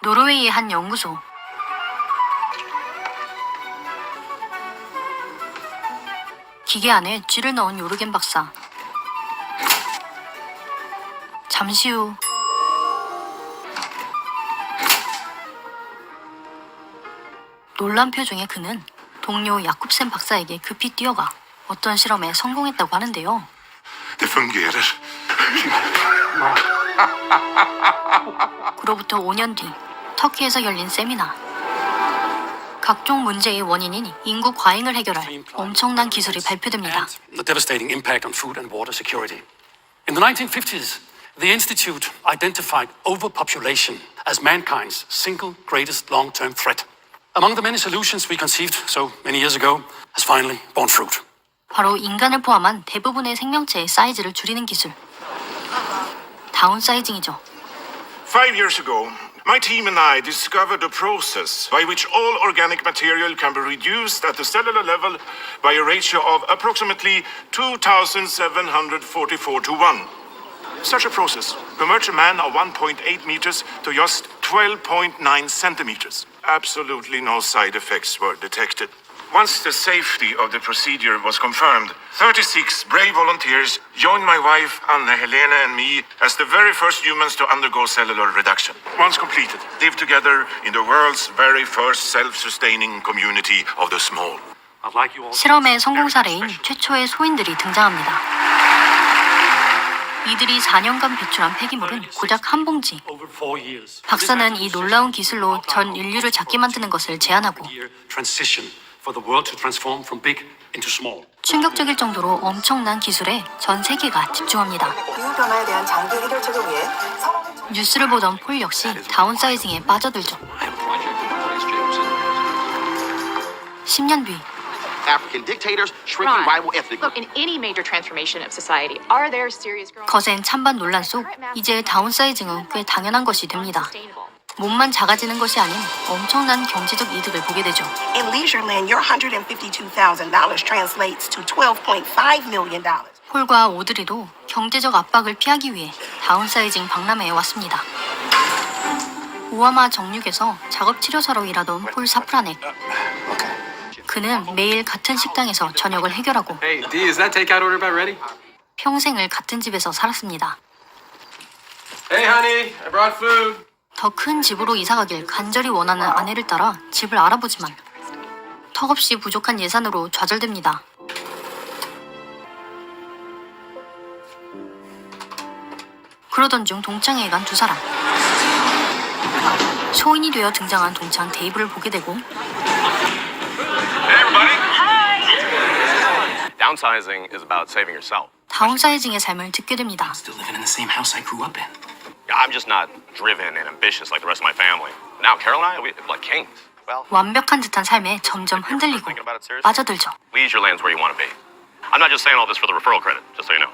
노르웨이의 한 연구소. 기계 안에 쥐를 넣은 요르겐 박사. 잠시 후 놀란 표정의 그는 동료 야쿱센 박사에게 급히 뛰어가 어떤 실험에 성공했다고 하는데요. Det fungerar. 그로부터 5년 뒤 터키에서 열린 세미나. 각종 문제의 원인인 인구 과잉을 해결할 엄청난 기술이 발표됩니다. The devastating impact on food and water security. In the 1950s, the Institute identified overpopulation as mankind's single greatest long-term threat. Among the many solutions we conceived so many years ago has finally borne fruit. 바로 인간을 포함한 대부분의 생명체의 사이즈를 줄이는 기술. 다운사이징이죠. 5 years ago, my team and I discovered a process by which all organic material can be reduced at the cellular level by a ratio of approximately 2,744 to 1. Such a process converts a man of 1.8 meters to just 12.9 centimeters. Absolutely no side effects were detected. Once the safety of the procedure was confirmed, 36 brave volunteers joined my wife Anna-Helena and me as the very first humans to undergo cellular reduction. Once completed, live together in the world's very first self-sustaining community of the small. I'd like you all 실험의 성공 사례인 최초의 소인들이 등장합니다. 이들이 4년간 배출한 폐기물은 고작 한 봉지. over 4 years. 박사는 이 놀라운 기술로 전 인류를 작게 만드는 것을 제안하고 Transition for the world to transform from big into small. 충격적일 정도로 엄청난 기술에 전 세계가 집중합니다. 기후 변화에 대한 장기 해결책을 위해 뉴스를 보던 폴 역시 다운사이징에 빠져들죠. 10년 뒤 African dictators, shrinking rival ethnic Look, in any major transformation of society, are there serious growing 거센 찬반 논란 속 이제 다운사이징은 꽤 당연한 것이 됩니다. sustainable? 몸만 작아지는 것이 아닌 엄청난 경제적 이득을 보게 되죠. In Leisureland, your $152,000 translates to $12.5 million. 폴과 오드리도 경제적 압박을 피하기 위해 다운사이징 박람회에 왔습니다. 오하마 정육에서 작업치료사로 일하던 폴 사프라넥. 그는 매일 같은 식당에서 저녁을 해결하고 Hey, D, is that takeout order about ready? 평생을 같은 집에서 살았습니다. Hey, honey, I brought food. 더 큰 집으로 이사가길 간절히 원하는 아내를 따라 집을 알아보지만 턱없이 부족한 예산으로 좌절됩니다. 그러던 중 동창회에 간 두 사람. 소인이 되어 등장한 동창 데이브를 보게 되고 Downsizing is about saving yourself. 다운사이징의 삶을 듣게 됩니다. Still living in the same house I grew up in. I'm just not driven and ambitious like the rest of my family. Now, Carol and I, we like kings. Well, 완벽한 듯한 삶에 점점 흔들리고 빠져들죠. Leisureland's where you want to be. I'm not just saying all this for the referral credit, just so you know.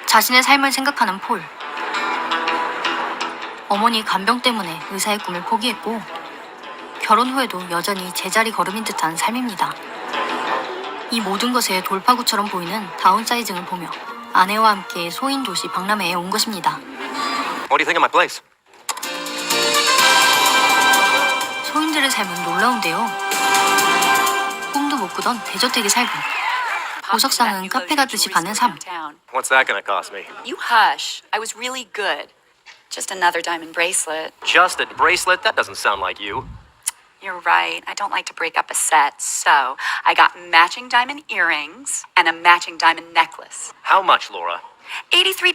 자신의 삶을 생각하는 폴. 어머니 간병 때문에 의사의 꿈을 포기했고 결혼 후에도 여전히 제자리 걸음인 듯한 삶입니다. 이 모든 것의 돌파구처럼 보이는 다운사이징을 보며 아내와 함께 소인 도시 박람회에 온 것입니다. What do you think of my place? 소인들의 삶은 놀라운데요. 꿈도 못 꾸던 대저택에 살고 보석상은 카페 가듯이 가는 삶. What's that gonna cost me? You hush. I was really good. Just another diamond bracelet. Just a bracelet? That doesn't sound like you. You're right. I don't like to break up a set. So I got matching diamond earrings and a matching diamond necklace. How much, Laura? $83.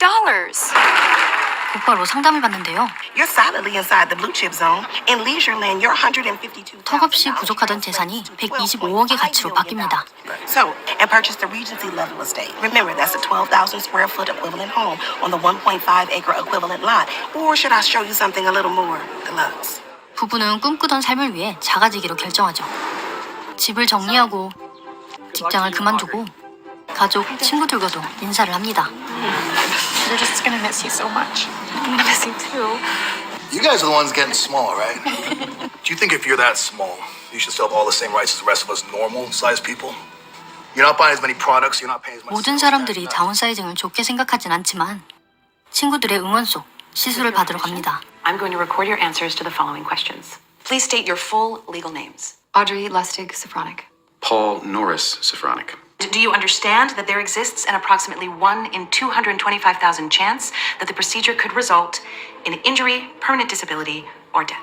곧바로 상담을 받는데요. You're solidly inside the blue chip zone. In Leisureland, your $152,000 턱없이 부족하던 재산이 125억의 가치로 바뀝니다. So, and purchase the Regency level estate. Remember, that's a 12,000 square foot equivalent home on the 1.5 acre equivalent lot. Or should I show you something a little more deluxe? 부부는 꿈꾸던 삶을 위해 작아지기로 결정하죠. 집을 정리하고 직장을 그만두고 가족, 친구들과도 인사를 합니다. They're just gonna miss you so much. I'm gonna miss you too. You guys are the ones getting small, right? Do you think if you're that small, you should still have all the same rights as the rest of us normal-sized people? You're not buying as many products, you're not paying as much. 모든 사람들이 다운사이징을 좋게 생각하진 않지만 친구들의 응원 속 시술을 받으러 갑니다. I'm going to record your answers to the following questions. Please state your full legal names. Audrey Lustig Safronic. Paul Norris Safronic. Do you understand that there exists an approximately 1 in 225,000 chance that the procedure could result in injury, permanent disability, or death?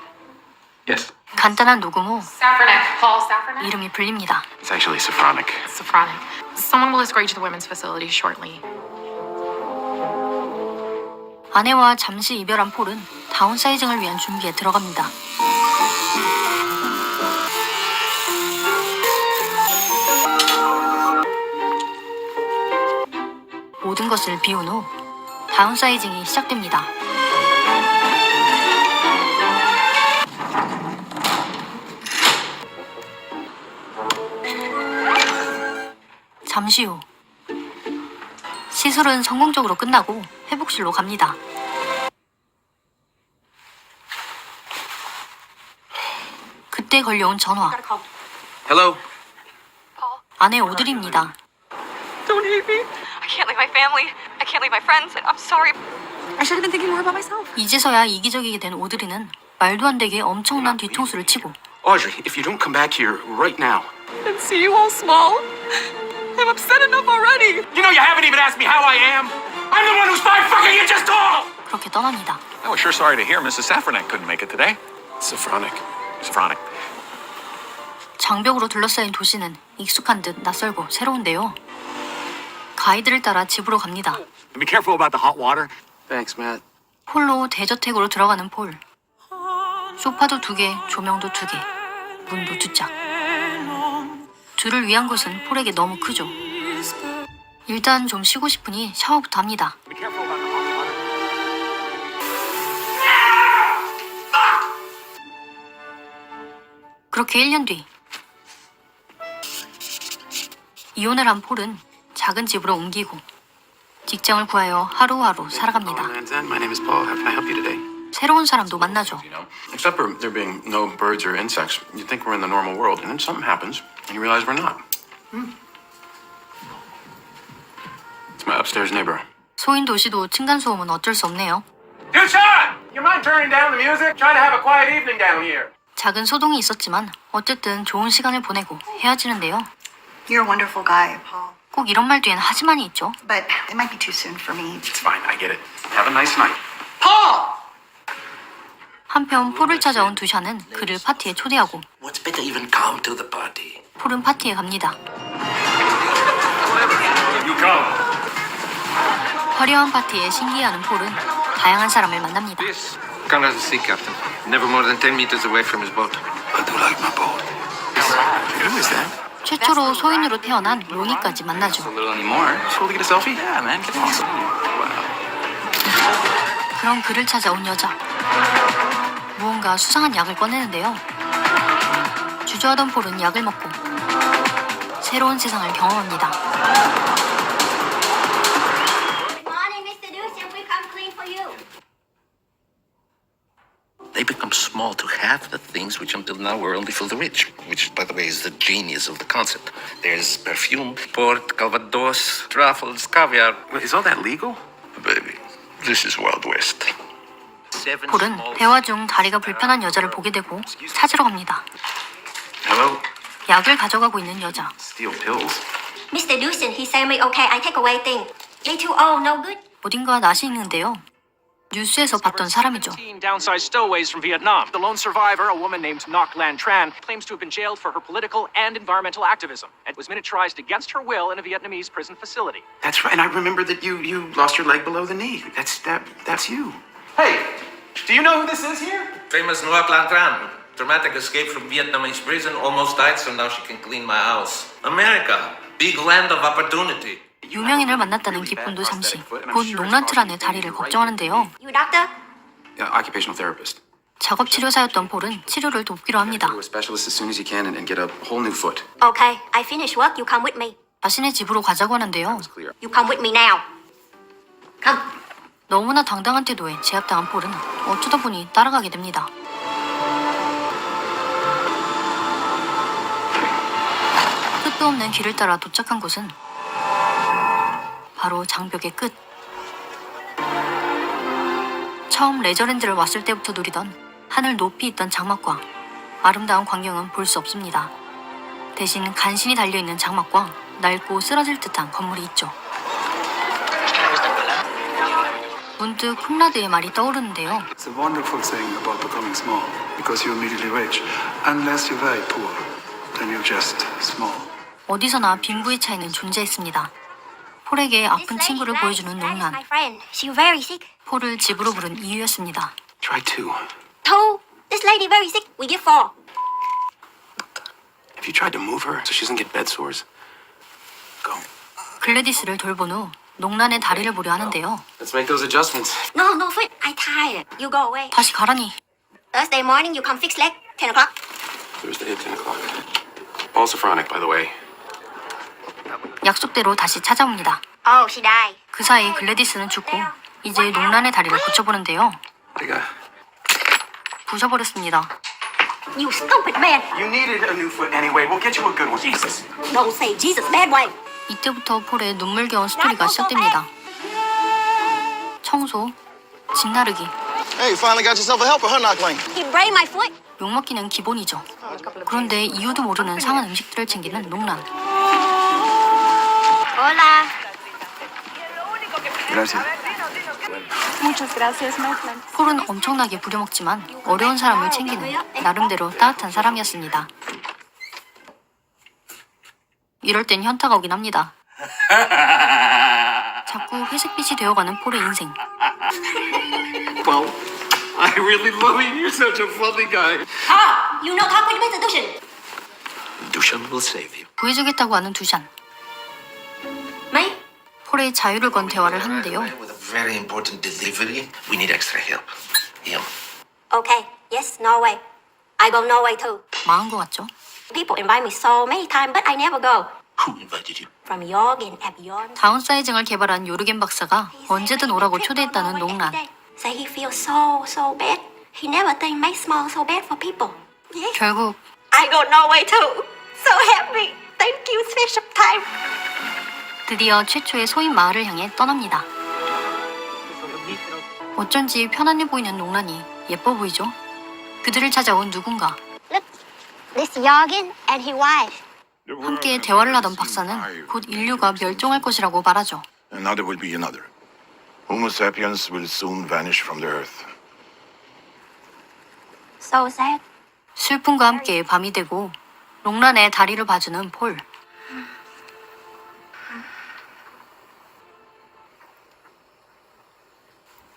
Yes. 간단한 녹음 후 Safronic. Paul Safronic. 이름이 불립니다. It's actually Safronic. Safronic. Someone will escort you to the women's facility shortly. 아내와 잠시 이별한 폴은 다운사이징을 위한 준비에 들어갑니다. 모든 것을 비운 후 다운사이징이 시작됩니다. 잠시 후 시술은 성공적으로 끝나고 회복실로 갑니다. 그때 걸려온 전화. Hello. 아내 오드리입니다. Don't hate me. I can't leave my family. I can't leave my friends. I'm sorry. I should have been thinking more about myself. 이제서야 이기적이게 된 오드리는 말도 안 되게 엄청난 뒤통수를 치고 Audrey, if you don't come back here right now. And see you all small. I'm upset enough already. You know you haven't even asked me how I am. I'm the one who's 5 fucking inches tall. 그렇게 떠납니다. I was sure sorry to hear Mrs. Safranek couldn't make it today. Safronic. Safronic. 장벽으로 둘러싸인 도시는 익숙한 듯 낯설고 새로운데요. 가이드를 따라 집으로 갑니다. Be careful about the hot water. Thanks, Matt. 홀로 대저택으로 들어가는 폴. 소파도 2개, 조명도 2개, 문도 2짝. 둘을 위한 곳은 폴에게 너무 크죠. 일단 좀 쉬고 싶으니 샤워부터 합니다. Be careful about the hot water. 그렇게 1년 뒤 이혼을 한 폴은 작은 집으로 옮기고 직장을 구하여 하루하루 살아갑니다. My name is Paul. How can I help you today? 새로운 사람도 만나죠. Except for there being no birds or insects, you think we're in the normal world, and then something happens, and you realize we're not. It's my upstairs neighbor. 소인 도시도 층간소음은 어쩔 수 없네요. Sean! You mind turning down the music? Trying to have a quiet evening down here. 작은 소동이 있었지만 어쨌든 좋은 시간을 보내고 헤어지는데요. You're a wonderful guy, Paul. 꼭 이런 말 뒤엔 하지만이 있죠. But it might be too soon for me. It's fine. I get it. Have a nice night. 한편 폴을 찾아온 두샤는 그를 파티에 초대하고 What's better even come to the party? 폴은 파티에 갑니다. You come. 화려한 파티에 신기해하는 폴은 다양한 사람을 만납니다. Come as a sea captain. Never more than 10 meters away from his boat. I do like my boat. Who is that? 최초로 소인으로 태어난 로니까지 만나죠. little anymore. Supposed to get a selfie? Yeah, man. Get awesome. Wow. 그런 그를 찾아온 여자. 무언가 수상한 약을 꺼내는데요. 주저하던 폴은 약을 먹고 새로운 세상을 경험합니다. They become small to have the things which until now were only for the rich, which, by the way, is the genius of the concept. There's perfume, port, calvados, truffles, caviar. Wait, is all that legal? Baby, this is Wild West. 폴은 대화 중 다리가 불편한 여자를 보게 되고 찾으러 갑니다. Hello? 약을 가져가고 있는 여자. Steal pills? Mr. Dawson, he said me okay, I take away thing. Me too old, no good. 어딘가 낯이 있는데요. 뉴스에서 봤던 사람이죠. Downsized stowaways from Vietnam. The lone survivor, a woman named Ngoc Lan Tran, claims to have been jailed for her political and environmental activism and was miniaturized against her will in a Vietnamese prison facility. That's right. And I remember that you lost your leg below the knee. That's you. Hey, do you know who this is here? Famous Ngoc Lan Tran. Dramatic escape from Vietnamese prison, almost died, so now she can clean my house. America, big land of opportunity. 유명인을 만났다는 기쁨도 잠시. 곧 롱런트란의 다리를 걱정하는데요. You doctor? Yeah, occupational therapist. 작업 치료사였던 폴은 치료를 돕기로 합니다. Go to a specialist as soon as you can and get a whole new foot. Okay, I finish work, you come with me. 자신의 집으로 가자고 하는데요. You come with me now. Come. 너무나 당당한 태도에 제압당한 폴은 어쩌다 보니 따라가게 됩니다. 끝도 없는 길을 따라 도착한 곳은 바로 장벽의 끝. 처음 레저랜드를 왔을 때부터 누리던 하늘 높이 있던 장막과 아름다운 광경은 볼 수 없습니다. 대신 간신히 달려있는 장막과 낡고 쓰러질 듯한 건물이 있죠. 문득 콘라드의 말이 떠오르는데요. It's a wonderful thing about becoming small, because you're immediately rich. Unless you're very poor, then you're just small. 어디서나 빈부의 차이는 존재했습니다. 폴에게 아픈 친구를 보여주는 농란. My friend, she's very sick. 폴을 집으로 부른 이유였습니다. Try 2. 2. This lady very sick. We give 4. Have you tried to move her so she doesn't get bed sores? Go. 글래디스를 돌본 후 농란의 다리를 보려 하는데요. Let's make those adjustments. No, no, friend. I'm tired. You go away. 다시 가라니. Thursday morning, you come fix leg. 10 o'clock. Thursday at 10 o'clock. Paul Sophronic, by the way. 약속대로 다시 찾아옵니다. Oh, she died. 그 사이 글래디스는 죽고 이제 농란의 다리를 고쳐보는데요. 내가 부셔버렸습니다. You stupid man. You needed a new foot anyway. We'll get you a good one. Jesus. Don't say Jesus bad way. 이때부터 폴의 눈물겨운 스토리가 시작됩니다. 청소, 집 나르기, Hey, you finally got yourself a helper, huh, Knockling? He brained my foot. 욕먹기는 기본이죠. 그런데 이유도 모르는 상한 음식들을 챙기는 농란. Hola. Gracias. Muchas gracias, my friend. 폴은 엄청나게 부려먹지만 어려운 사람을 챙기는 나름대로 따뜻한 사람이었습니다. 이럴 땐 현타가 오긴 합니다. 자꾸 회색빛이 되어가는 폴의 인생. Well, I really love you. You're such a funny guy. Ah, you know talk with Mr. Dushan. Dushan will save you. 구해주겠다고 하는 두샨. Me? 폴의 자유를 건 대화를 하는데요. With a very important delivery, we need extra help. Him. Okay. Yes, Norway. I go Norway too. 망한 것 같죠? People invite me so many times, but I never go. Who invited you? From Jorgen at Bjorn. 다운사이징을 개발한 요르겐 박사가 언제든 오라고 초대했다는 농란. Say he feels so bad. He never think make small so bad for people. Yes. 결국 I go Norway too. So happy. Thank you, special time. 드디어 최초의 소인 마을을 향해 떠납니다. 어쩐지 편안해 보이는 농란이 예뻐 보이죠? 그들을 찾아온 누군가. Look, this Jorgen and his wife. 함께 대화를 하던 박사는 곧 인류가 멸종할 것이라고 말하죠. Another will be another. Homo sapiens will soon vanish from the earth. So sad. 슬픔과 함께 밤이 되고 농란의 다리를 봐주는 폴.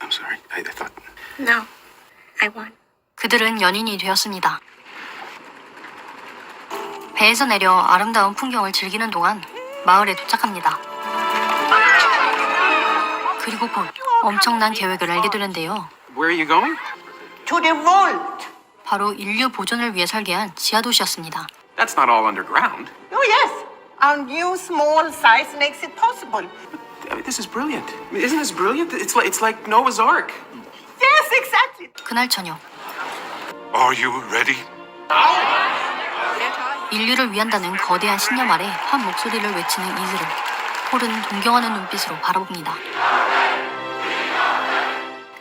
I'm sorry. I thought. No, I won. 그들은 연인이 되었습니다. 배에서 내려 아름다운 풍경을 즐기는 동안 마을에 도착합니다. 그리고 폴, 엄청난 계획을 알게 되는데요. Where are you going? To the vault. 바로 인류 보존을 위해 설계한 지하 도시였습니다. That's not all underground. Oh, yes. Our new small size makes it possible. I mean, this is brilliant. I mean, isn't this brilliant? It's like Noah's Ark. Yes, exactly. 그날 저녁 Are you ready? 인류를 위한다는 거대한 신념 아래 한 목소리를 외치는 이들을 폴은 동경하는 눈빛으로 바라봅니다.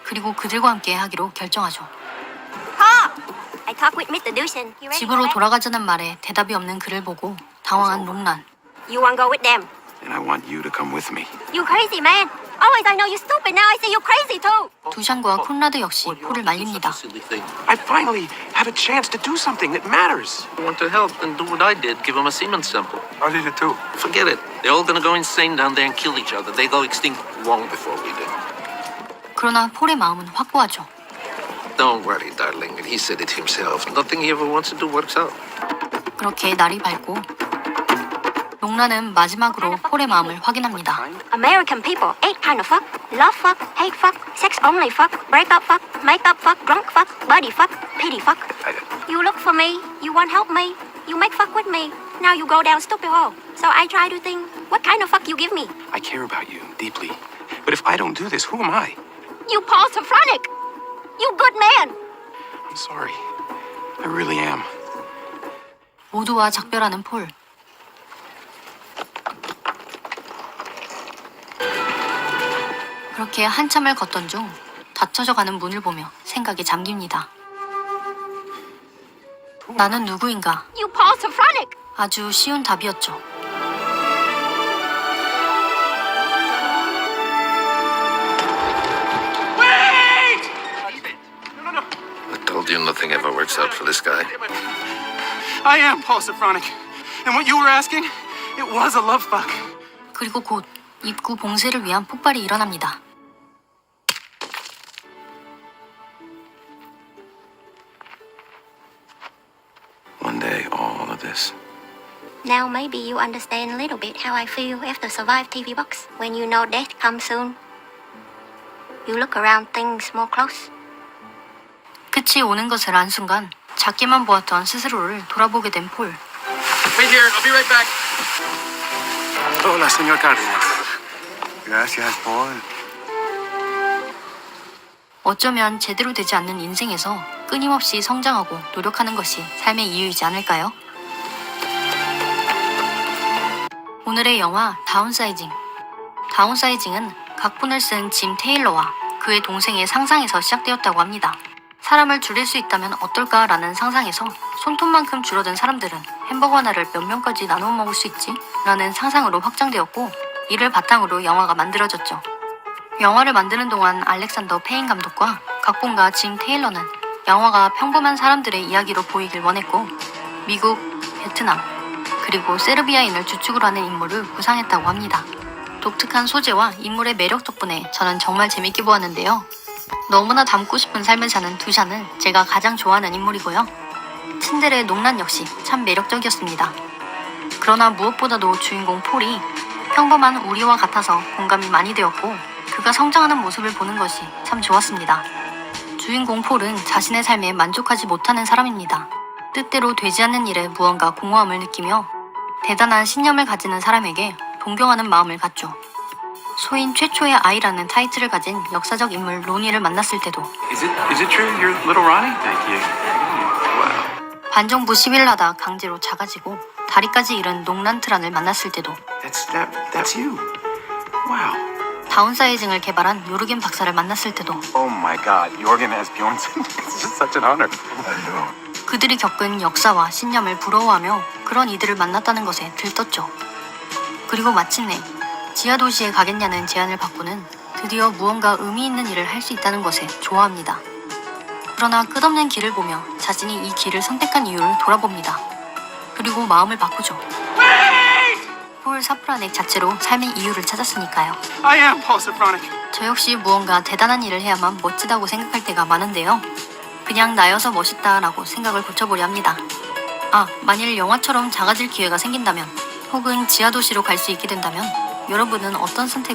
그리고 그들과 함께 하기로 결정하죠. I talk with Mr. Dushan. You ready? 집으로 돌아가자는 말에 대답이 없는 그를 보고 당황한 농란. You want to go with them? And I want you to come with me. You crazy man. Always I know you stupid. Now I see you crazy too. 두샨과 콘라드 역시 폴을 말립니다. Silly thing. I finally have a chance to do something that matters. You want to help? Then do what I did. Give him a semen sample. I did it too. Forget it. They're all gonna go insane down there and kill each other. They go extinct long before we do. 그러나 폴의 마음은 확고하죠. Don't worry, darling. He said it himself. Nothing he ever wants to do works out. 그렇게 날이 밝고 농란은 마지막으로 폴의 마음을 확인합니다. American people, 8 kind of fuck. Love fuck, hate fuck, sex only fuck, break up fuck, make up fuck, drunk fuck, buddy fuck, pity fuck. You look for me, you want help me, you make fuck with me. Now you go down stupid hole. So I try to think, what kind of fuck you give me? I care about you deeply. But if I don't do this, who am I? You Paul Sophronic. You good man. I'm sorry. I really am. 모두와 작별하는 폴. 그렇게 한참을 걷던 중 닫혀져가는 문을 보며 생각에 잠깁니다. 나는 누구인가? You Paul Safronic. 아주 쉬운 답이었죠. I told you nothing ever works out for this guy. I am Paul Safronic. And what you were asking, it was a love fuck. 그리고 곧 입구 봉쇄를 위한 폭발이 일어납니다. One day, all of this. Now maybe you understand a little bit how I feel after survive TV box. When you know death comes soon, you look around things more close. 끝이 오는 것을 안 순간 작게만 보았던 스스로를 돌아보게 된 폴. Wait here, I'll be right back. Hola, señor Cárdenas. Gracias, Paul. 어쩌면 제대로 되지 않는 인생에서 끊임없이 성장하고 노력하는 것이 삶의 이유이지 않을까요? 오늘의 영화 다운사이징. 다운사이징은 각본을 쓴 짐 테일러와 그의 동생의 상상에서 시작되었다고 합니다. 사람을 줄일 수 있다면 어떨까라는 상상에서 손톱만큼 줄어든 사람들은 햄버거 하나를 몇 명까지 나눠 먹을 수 있지? 라는 상상으로 확장되었고, 이를 바탕으로 영화가 만들어졌죠. 영화를 만드는 동안 알렉산더 페인 감독과 각본가 짐 테일러는 영화가 평범한 사람들의 이야기로 보이길 원했고, 미국, 베트남, 그리고 세르비아인을 주축으로 하는 인물을 구상했다고 합니다. 독특한 소재와 인물의 매력 덕분에 저는 정말 재밌게 보았는데요. 너무나 닮고 싶은 삶을 사는 두샨은 제가 가장 좋아하는 인물이고요. 츤데레 농란 역시 참 매력적이었습니다. 그러나 무엇보다도 주인공 폴이 평범한 우리와 같아서 공감이 많이 되었고, 그가 성장하는 모습을 보는 것이 참 좋았습니다. 주인공 폴은 자신의 삶에 만족하지 못하는 사람입니다. 뜻대로 되지 않는 일에 무언가 공허함을 느끼며 대단한 신념을 가지는 사람에게 동경하는 마음을 갖죠. 소인 최초의 아이라는 타이틀을 가진 역사적 인물 로니를 만났을 때도, Is it true you're little Ronnie? Thank you. Wow. 반정부 시위를 하다 강제로 작아지고 다리까지 잃은 농란트란을 만났을 때도, That's you. Wow. 다운사이징을 개발한 요르겐 박사를 만났을 때도, Oh my God, Jorgen Asbjornsen. It's just such an honor. 그들이 겪은 역사와 신념을 부러워하며 그런 이들을 만났다는 것에 들떴죠. 그리고 마침내 지하도시에 가겠냐는 제안을 받고는 드디어 무언가 의미 있는 일을 할 수 있다는 것에 좋아합니다. 그러나 끝없는 길을 보며 자신이 이 길을 선택한 이유를 돌아봅니다. 그리고 마음을 바꾸죠. 폴 사프라넥 자체로 삶의 이유를 찾았으니까요. I am Paul Safronic. 저 역시 무언가 대단한 일을 해야만 멋지다고 생각할 때가 많은데요. 그냥 나여서 멋있다라고 생각을 고쳐보려 합니다. 만일 영화처럼 작아질 기회가 생긴다면, 혹은 지하도시로 갈 수 있게 된다면 여러분은 어떤 선택을